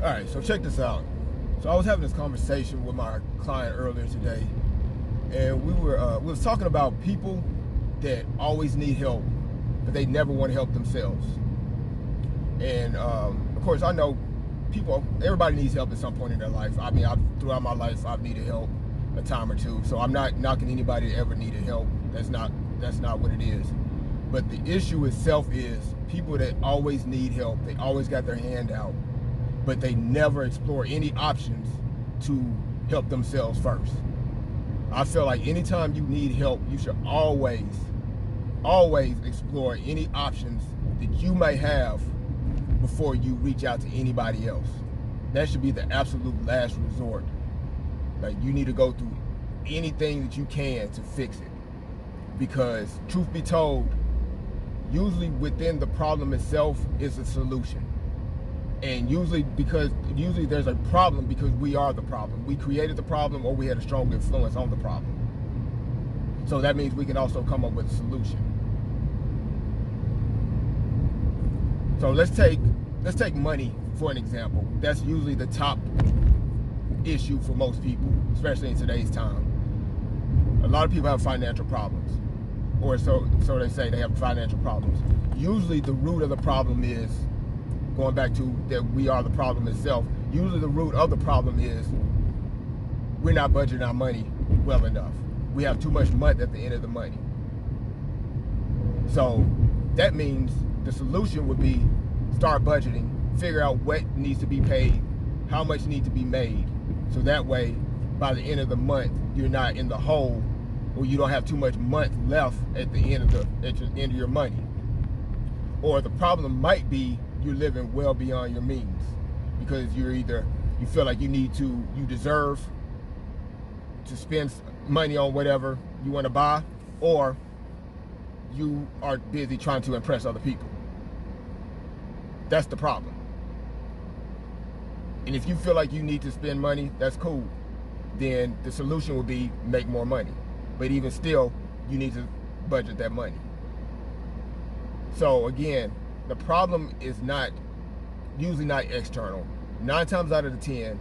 All right, so check this out. So I was having this conversation with my client earlier today, and we was talking about people that always need help, but they never want to help themselves. And of course, I know everybody needs help at some point in their life. I mean, throughout my life, I've needed help a time or two. So I'm not knocking anybody that ever needed help. That's not what it is. But the issue itself is people that always need help. They always got their hand out, but they never explore any options to help themselves first. I feel like anytime you need help, you should always explore any options that you may have before you reach out to anybody else. That should be the absolute last resort. Like, you need to go through anything that you can to fix it. Because truth be told, usually within the problem itself is a solution. And usually there's a problem because we are the problem. We created the problem, or we had a strong influence on the problem. So that means we can also come up with a solution. So let's take money for an example. That's usually the top issue for most people, especially in today's time. A lot of people have financial problems, or so they say. They have financial problems. Usually the root of the problem is, going back to that we are the problem itself, usually the root of the problem is we're not budgeting our money well enough. We have too much month at the end of the money. So that means the solution would be start budgeting, figure out what needs to be paid, how much needs to be made, so that way by the end of the month you're not in the hole, or you don't have too much month left at the end of your money. Or the problem might be you're living well beyond your means, because you feel like you deserve to spend money on whatever you want to buy, or you are busy trying to impress other people. That's the problem. And if you feel like you need to spend money, that's cool. Then the solution will be make more money. But even still, you need to budget that money. So again, the problem is usually not external. 9 times out of the 10,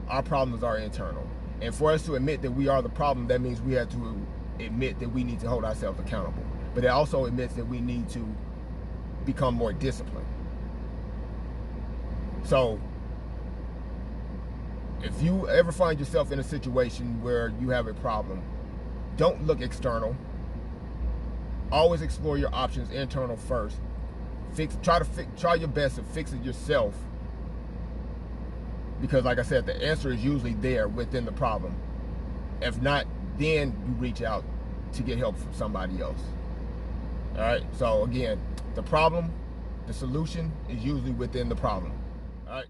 our problems are internal. And for us to admit that we are the problem, that means we have to admit that we need to hold ourselves accountable. But it also admits that we need to become more disciplined. So if you ever find yourself in a situation where you have a problem, don't look external. Always explore your options internal first. Try your best to fix it yourself. Because like I said, the answer is usually there within the problem. If not, then you reach out to get help from somebody else. All right. So again, the solution is usually within the problem. All right.